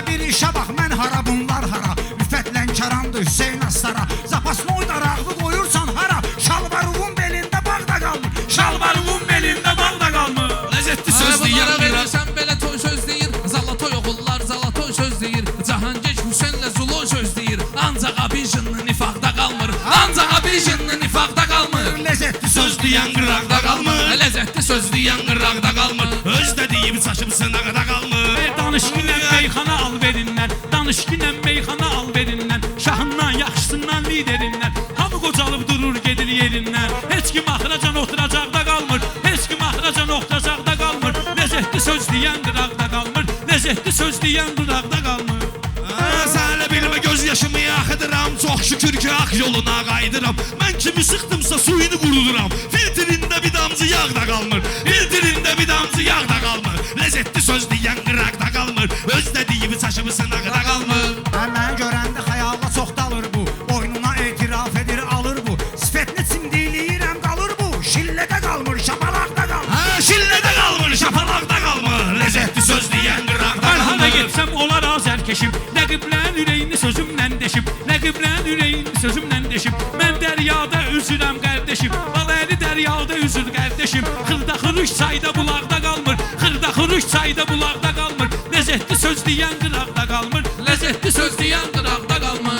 Bir işe bak mən hara bunlar hara. Rüfətlə Kərandı Hüseyin Astara. Zapasını oydaraqlı qoyursan hara. Şalvaruvun belində bağda qalmır. Şalvaruvun belində bağda qalmır. Ləzzətli söz deyir. Bunlara verirsən belə toy söz deyir. Zalatoy oğullar zalatoy söz deyir. Cahangeç Hüseynlə Zuloy söz deyir. Ancaq abijinli nifaqda qalmır. Ancaq abijinli nifaqda qalmır. Ləzzətli söz Deyən qıraqda qalmır. Ləzzətli söz deyən qıraqda qalmır. Öz dediyim saçım sınaqda qalmır. Danışqinlə meyxana al verirlər. Danışqinlə meyxana al verirlər. Şahından, yaxşısından, liderindən. Hamı qocalıb durur, gedir yerindən. Heç kim axıracan oturacaqda qalmır. Heç kim axıracan oturacaqda qalmır. Ləzzətli söz deyən qıraqda qalmır. Ləzzətli söz deyən qıraqda qalmır. Sənlə bilmə göz yaşımı axıdıram. Çox şükür ki ak yoluna qaydıram. Mən kimi sıxdımsa suyunu quruduram. Filtrində bir damcı yağ da qalmır. Filtrində bir damcı yağ da qalmır. Ləzzətli söz deyən qıraqda qalmır. Öz dediyimi saçımı sınaqda qalmır. Mən görəndə xəyala çox dalır bu. Boynuna etiraf edir alır bu. Sifətini simdiliyirəm qalır bu. Şillədə qalmır, şapalaqda qalmır. Şillədə qalmır, şapalaqda qalmır. Ləzzətli söz deyən qıraqda Mən hara qalmır. getsəm olar azərkeşim. Rəqiblərin ürəyini sözümlə deşib. Rəqiblərin ürəyini sözümlə deşib. Mən dəryada üzürəm qardeşim. Balaylı dəryada üzür qardeşim. Xırda xuruş çayda bulaqda qalmır. Xırda xuruş çayda bulaqda qalmır. Ləzzətli söz deyən qıraqda qalmır.